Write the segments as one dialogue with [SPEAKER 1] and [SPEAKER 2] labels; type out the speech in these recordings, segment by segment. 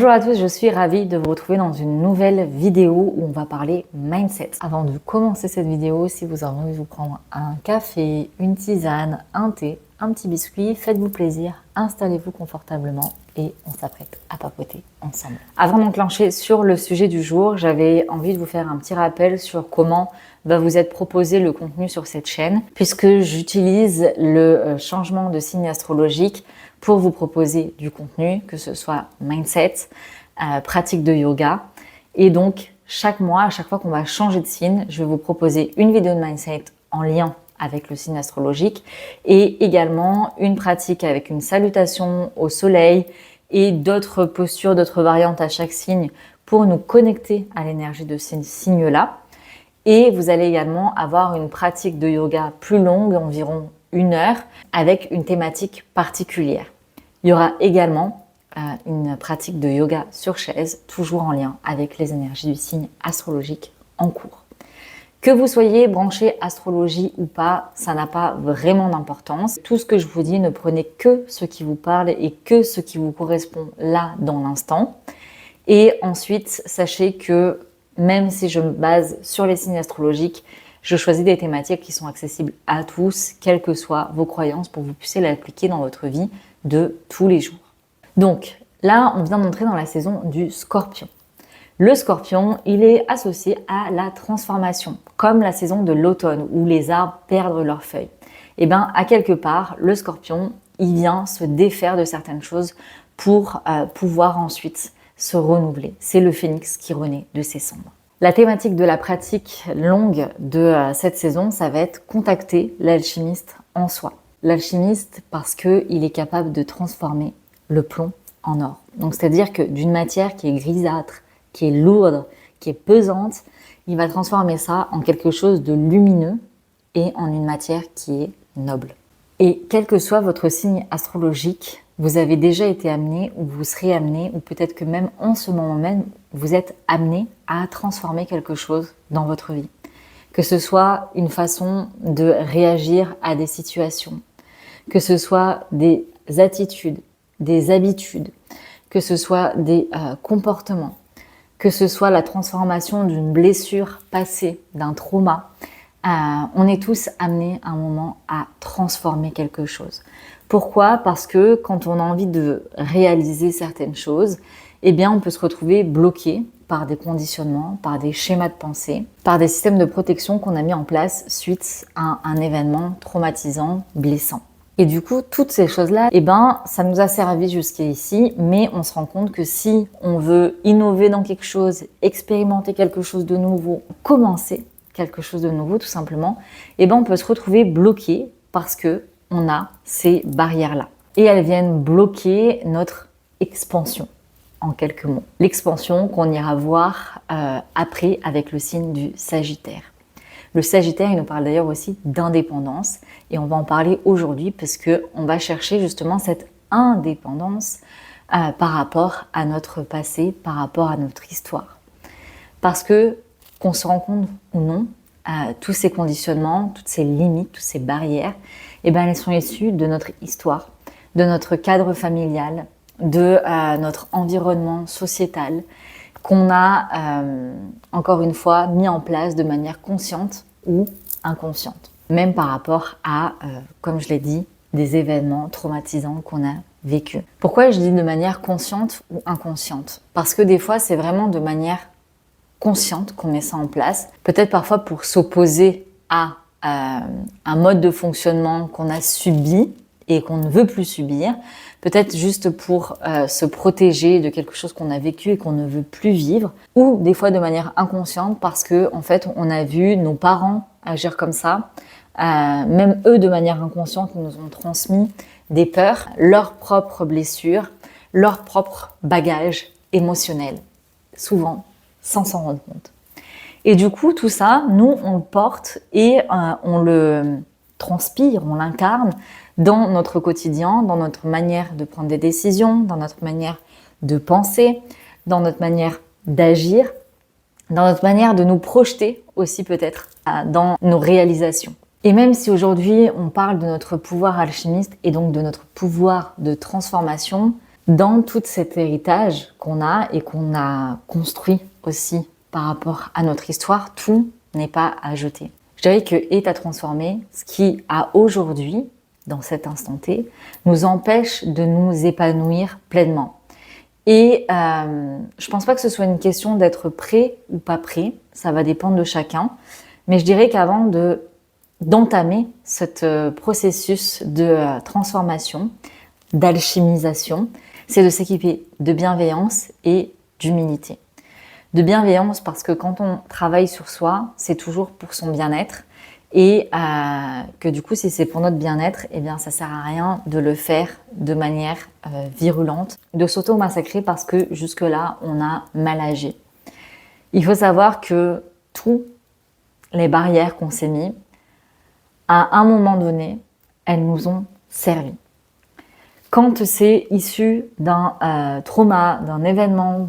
[SPEAKER 1] Bonjour à tous, je suis ravie de vous retrouver dans une nouvelle vidéo où on va parler mindset. Avant de commencer cette vidéo, si vous avez envie de vous prendre un café, une tisane, un thé, un petit biscuit, faites-vous plaisir, installez-vous confortablement et on s'apprête à papoter ensemble. Avant d'enclencher sur le sujet du jour, j'avais envie de vous faire un petit rappel sur comment va vous être proposé le contenu sur cette chaîne, puisque j'utilise le changement de signe astrologique pour vous proposer du contenu, que ce soit mindset, pratique de yoga. Et donc, chaque mois, à chaque fois qu'on va changer de signe, je vais vous proposer une vidéo de mindset en lien avec le signe astrologique et également une pratique avec une salutation au soleil et d'autres postures, d'autres variantes à chaque signe pour nous connecter à l'énergie de ces signes-là. Et vous allez également avoir une pratique de yoga plus longue, environ 1 heure, avec une thématique particulière. Il y aura également une pratique de yoga sur chaise, toujours en lien avec les énergies du signe astrologique en cours. Que vous soyez branché astrologie ou pas, ça n'a pas vraiment d'importance. Tout ce que je vous dis, ne prenez que ce qui vous parle et que ce qui vous correspond là dans l'instant. Et ensuite, sachez que même si je me base sur les signes astrologiques, je choisis des thématiques qui sont accessibles à tous, quelles que soient vos croyances, pour que vous puissiez l'appliquer dans votre vie de tous les jours. Donc là, on vient d'entrer dans la saison du Scorpion. Le Scorpion, il est associé à la transformation, comme la saison de l'automne où les arbres perdent leurs feuilles. Et bien, à quelque part, le Scorpion, il vient se défaire de certaines choses pour pouvoir ensuite se renouveler. C'est le phénix qui renaît de ses cendres. La thématique de la pratique longue de cette saison, ça va être contacter l'alchimiste en soi. L'alchimiste parce qu'il est capable de transformer le plomb en or. Donc c'est-à-dire que d'une matière qui est grisâtre, qui est lourde, qui est pesante, il va transformer ça en quelque chose de lumineux et en une matière qui est noble. Et quel que soit votre signe astrologique, vous avez déjà été amené ou vous serez amené, ou peut-être que même en ce moment même, vous êtes amené à transformer quelque chose dans votre vie. Que ce soit une façon de réagir à des situations, que ce soit des attitudes, des habitudes, que ce soit des comportements, que ce soit la transformation d'une blessure passée, d'un trauma. On est tous amenés à un moment à transformer quelque chose. Pourquoi ? Parce que quand on a envie de réaliser certaines choses, eh bien on peut se retrouver bloqué par des conditionnements, par des schémas de pensée, par des systèmes de protection qu'on a mis en place suite à un événement traumatisant, blessant. Et du coup, toutes ces choses-là, eh ben, ça nous a servi jusqu'ici, mais on se rend compte que si on veut innover dans quelque chose, expérimenter quelque chose de nouveau, commencer quelque chose de nouveau tout simplement, eh ben, on peut se retrouver bloqué parce que on a ces barrières-là. Et elles viennent bloquer notre expansion, en quelques mots. L'expansion qu'on ira voir après avec le signe du Sagittaire. Le Sagittaire, il nous parle d'ailleurs aussi d'indépendance et on va en parler aujourd'hui parce qu'on va chercher justement cette indépendance par rapport à notre passé, par rapport à notre histoire. Parce que, qu'on se rend compte ou non, tous ces conditionnements, toutes ces limites, toutes ces barrières, eh ben, elles sont issues de notre histoire, de notre cadre familial, de notre environnement sociétal, qu'on a, encore une fois, mis en place de manière consciente ou inconsciente. Même par rapport à, comme je l'ai dit, des événements traumatisants qu'on a vécus. Pourquoi je dis de manière consciente ou inconsciente ? Parce que des fois, c'est vraiment de manière consciente qu'on met ça en place. Peut-être parfois pour s'opposer à un mode de fonctionnement qu'on a subi et qu'on ne veut plus subir. Peut-être juste pour se protéger de quelque chose qu'on a vécu et qu'on ne veut plus vivre, ou des fois de manière inconsciente parce que en fait on a vu nos parents agir comme ça, même eux de manière inconsciente nous ont transmis des peurs, leurs propres blessures, leurs propres bagages émotionnels, souvent sans s'en rendre compte. Et du coup tout ça, nous on le porte et on le transpire, on l'incarne dans notre quotidien, dans notre manière de prendre des décisions, dans notre manière de penser, dans notre manière d'agir, dans notre manière de nous projeter aussi peut-être dans nos réalisations. Et même si aujourd'hui on parle de notre pouvoir alchimiste et donc de notre pouvoir de transformation, dans tout cet héritage qu'on a et qu'on a construit aussi par rapport à notre histoire, tout n'est pas à jeter. Je dirais que est à transformer ce qui, à aujourd'hui, dans cet instant T, nous empêche de nous épanouir pleinement. Et je pense pas que ce soit une question d'être prêt ou pas prêt, ça va dépendre de chacun. Mais je dirais qu'avant d'entamer ce processus de transformation, d'alchimisation, c'est de s'équiper de bienveillance et d'humilité. De bienveillance parce que quand on travaille sur soi, c'est toujours pour son bien-être et que du coup, si c'est pour notre bien-être, eh bien, ça sert à rien de le faire de manière virulente, de s'auto-massacrer parce que jusque-là, on a mal agi. Il faut savoir que toutes les barrières qu'on s'est mis, à un moment donné, elles nous ont servi. Quand c'est issu d'un trauma, d'un événement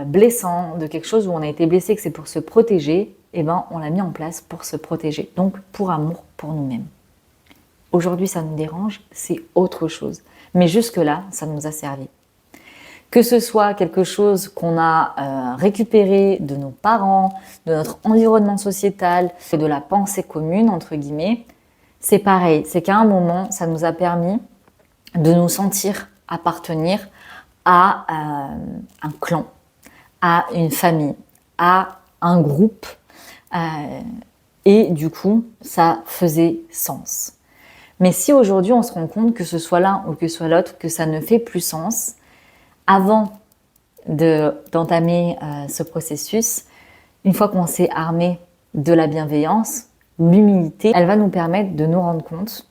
[SPEAKER 1] blessant, de quelque chose où on a été blessé, que c'est pour se protéger, eh ben, on l'a mis en place pour se protéger, donc pour amour pour nous-mêmes. Aujourd'hui, ça nous dérange, c'est autre chose. Mais jusque-là, ça nous a servi. Que ce soit quelque chose qu'on a récupéré de nos parents, de notre environnement sociétal, de la pensée commune, entre guillemets, c'est pareil. C'est qu'à un moment, ça nous a permis de nous sentir appartenir à un clan, à une famille, à un groupe. Et du coup, ça faisait sens. Mais si aujourd'hui, on se rend compte que ce soit l'un ou que ce soit l'autre, que ça ne fait plus sens, avant d'entamer ce processus, une fois qu'on s'est armé de la bienveillance, l'humilité, elle va nous permettre de nous rendre compte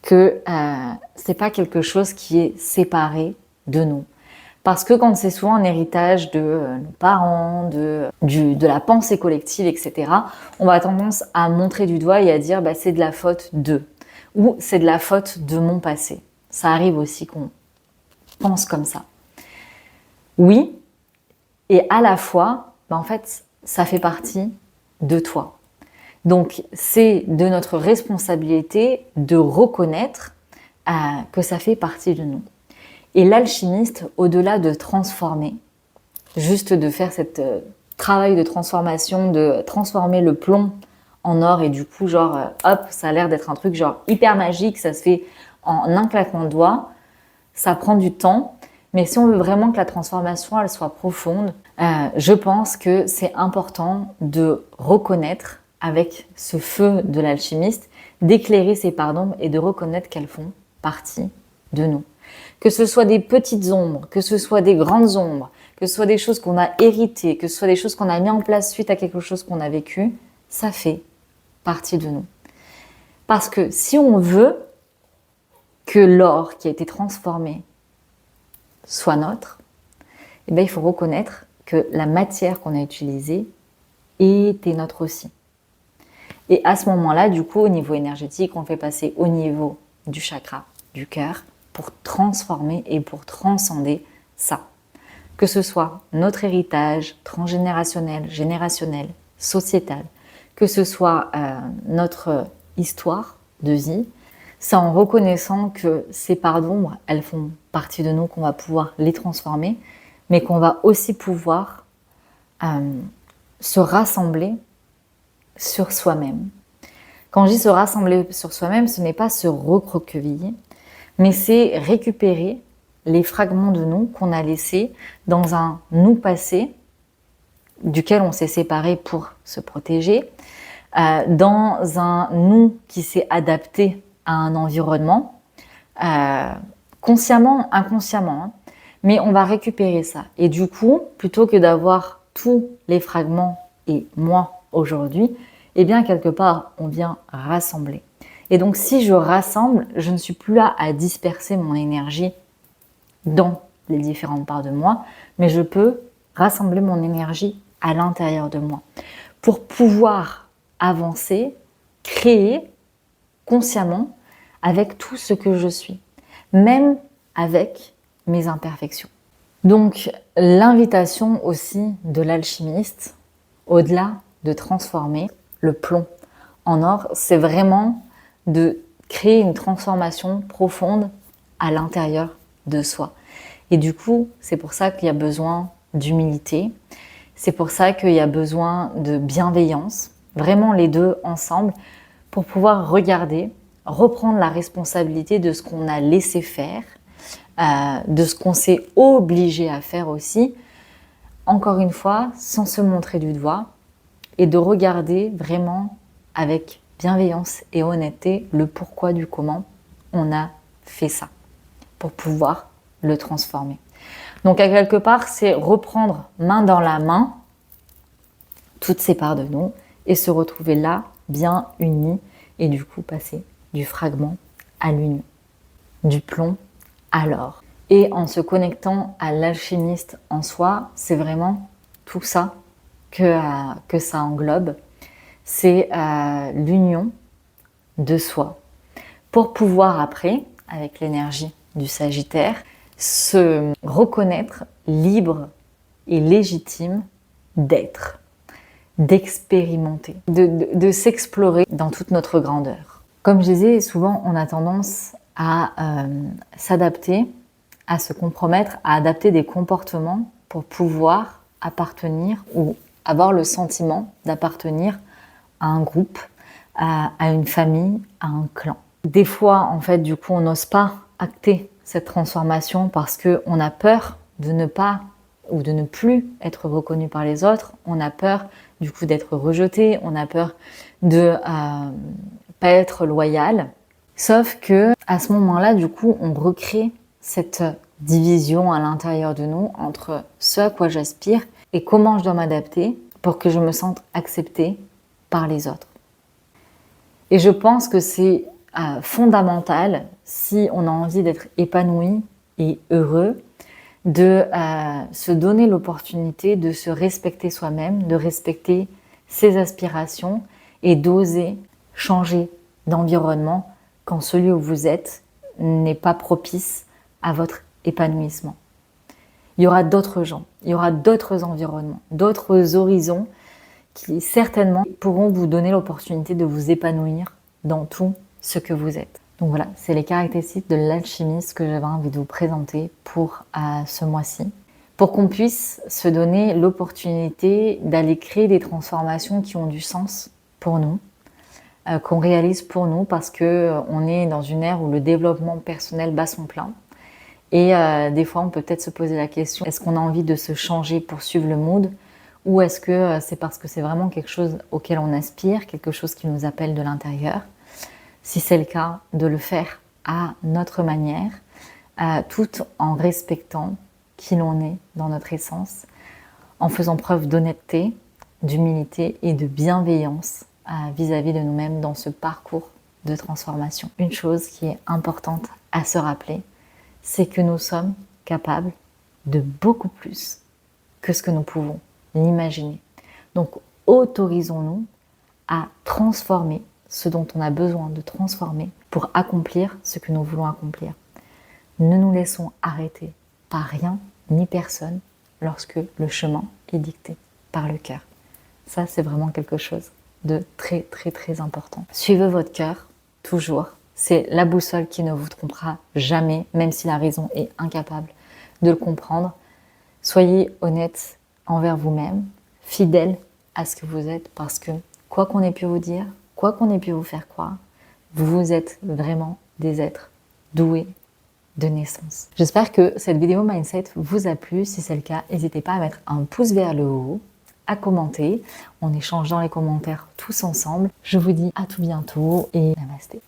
[SPEAKER 1] que c'est pas quelque chose qui est séparé de nous. Parce que quand c'est souvent un héritage de nos parents, de la pensée collective, etc., on va tendance à montrer du doigt et à dire bah, c'est de la faute d'eux ou c'est de la faute de mon passé. Ça arrive aussi qu'on pense comme ça. Oui, et à la fois, bah, en fait, ça fait partie de toi. Donc, c'est de notre responsabilité de reconnaître que ça fait partie de nous. Et l'alchimiste, au-delà de transformer, juste de faire ce travail de transformation, de transformer le plomb en or et du coup, genre, hop, ça a l'air d'être un truc genre hyper magique, ça se fait en un claquement de doigts, ça prend du temps, mais si on veut vraiment que la transformation, elle soit profonde, je pense que c'est important de reconnaître avec ce feu de l'alchimiste, d'éclairer ces parts d'ombre et de reconnaître qu'elles font partie de nous. Que ce soit des petites ombres, que ce soit des grandes ombres, que ce soit des choses qu'on a héritées, que ce soit des choses qu'on a mis en place suite à quelque chose qu'on a vécu, ça fait partie de nous. Parce que si on veut que l'or qui a été transformé soit nôtre, eh bien, il faut reconnaître que la matière qu'on a utilisée était nôtre aussi. Et à ce moment-là, du coup, au niveau énergétique, on fait passer au niveau du chakra, du cœur, pour transformer et pour transcender ça. Que ce soit notre héritage transgénérationnel, générationnel, sociétal, que ce soit notre histoire de vie, c'est en reconnaissant que ces parts d'ombre, elles font partie de nous, qu'on va pouvoir les transformer, mais qu'on va aussi pouvoir se rassembler sur soi-même. Quand je dis se rassembler sur soi-même, ce n'est pas se recroqueviller, mais c'est récupérer les fragments de nous qu'on a laissés dans un nous passé duquel on s'est séparé pour se protéger, dans un nous qui s'est adapté à un environnement, consciemment, inconsciemment, hein, mais on va récupérer ça. Et du coup, plutôt que d'avoir tous les fragments et moi aujourd'hui, eh bien quelque part, on vient rassembler. Et donc si je rassemble, je ne suis plus là à disperser mon énergie dans les différentes parts de moi, mais je peux rassembler mon énergie à l'intérieur de moi pour pouvoir avancer, créer consciemment avec tout ce que je suis, même avec mes imperfections. Donc l'invitation aussi de l'alchimiste, au-delà de transformer le plomb en or, c'est vraiment de créer une transformation profonde à l'intérieur de soi. Et du coup, c'est pour ça qu'il y a besoin d'humilité, c'est pour ça qu'il y a besoin de bienveillance, vraiment les deux ensemble, pour pouvoir regarder, reprendre la responsabilité de ce qu'on a laissé faire, de ce qu'on s'est obligé à faire aussi, encore une fois, sans se montrer du doigt, et de regarder vraiment avec bienveillance et honnêteté le pourquoi du comment on a fait ça, pour pouvoir le transformer. Donc à quelque part, c'est reprendre main dans la main toutes ces parts de nous et se retrouver là, bien unis, et du coup passer du fragment à l'union, du plomb à l'or. Et en se connectant à l'alchimiste en soi, c'est vraiment tout ça que ça englobe. C'est l'union de soi. Pour pouvoir après, avec l'énergie du Sagittaire, se reconnaître libre et légitime d'être, d'expérimenter, de s'explorer dans toute notre grandeur. Comme je disais, souvent on a tendance à s'adapter, à se compromettre, à adapter des comportements pour pouvoir appartenir ou avoir le sentiment d'appartenir à un groupe, à une famille, à un clan. Des fois, en fait, du coup, on n'ose pas acter cette transformation parce qu'on a peur de ne pas ou de ne plus être reconnu par les autres. On a peur, du coup, d'être rejeté. On a peur de pas être loyal. Sauf que à ce moment-là, du coup, on recrée cette division à l'intérieur de nous entre ce à quoi j'aspire et comment je dois m'adapter pour que je me sente acceptée par les autres. Et je pense que c'est fondamental, si on a envie d'être épanoui et heureux, de se donner l'opportunité de se respecter soi-même, de respecter ses aspirations et d'oser changer d'environnement quand celui où vous êtes n'est pas propice à votre épanouissement. Il y aura d'autres gens, il y aura d'autres environnements, d'autres horizons qui certainement pourront vous donner l'opportunité de vous épanouir dans tout ce que vous êtes. Donc voilà, c'est les caractéristiques de l'alchimiste que j'avais envie de vous présenter pour ce mois-ci, pour qu'on puisse se donner l'opportunité d'aller créer des transformations qui ont du sens pour nous, qu'on réalise pour nous parce qu'on est dans une ère où le développement personnel bat son plein. Et des fois, on peut peut-être se poser la question, est-ce qu'on a envie de se changer pour suivre le mood ? Ou est-ce que c'est parce que c'est vraiment quelque chose auquel on aspire, quelque chose qui nous appelle de l'intérieur? Si c'est le cas, de le faire à notre manière, tout en respectant qui l'on est dans notre essence, en faisant preuve d'honnêteté, d'humilité et de bienveillance vis-à-vis de nous-mêmes dans ce parcours de transformation. Une chose qui est importante à se rappeler, c'est que nous sommes capables de beaucoup plus que ce que nous pouvons l'imaginer. Donc, autorisons-nous à transformer ce dont on a besoin de transformer pour accomplir ce que nous voulons accomplir. Ne nous laissons arrêter par rien ni personne lorsque le chemin est dicté par le cœur. Ça, c'est vraiment quelque chose de très, très, très important. Suivez votre cœur, toujours. C'est la boussole qui ne vous trompera jamais, même si la raison est incapable de le comprendre. Soyez honnête envers vous-même, fidèle à ce que vous êtes, parce que quoi qu'on ait pu vous dire, quoi qu'on ait pu vous faire croire, vous êtes vraiment des êtres doués de naissance. J'espère que cette vidéo mindset vous a plu. Si c'est le cas, n'hésitez pas à mettre un pouce vers le haut, à commenter. On échange dans les commentaires tous ensemble. Je vous dis à tout bientôt et namasté.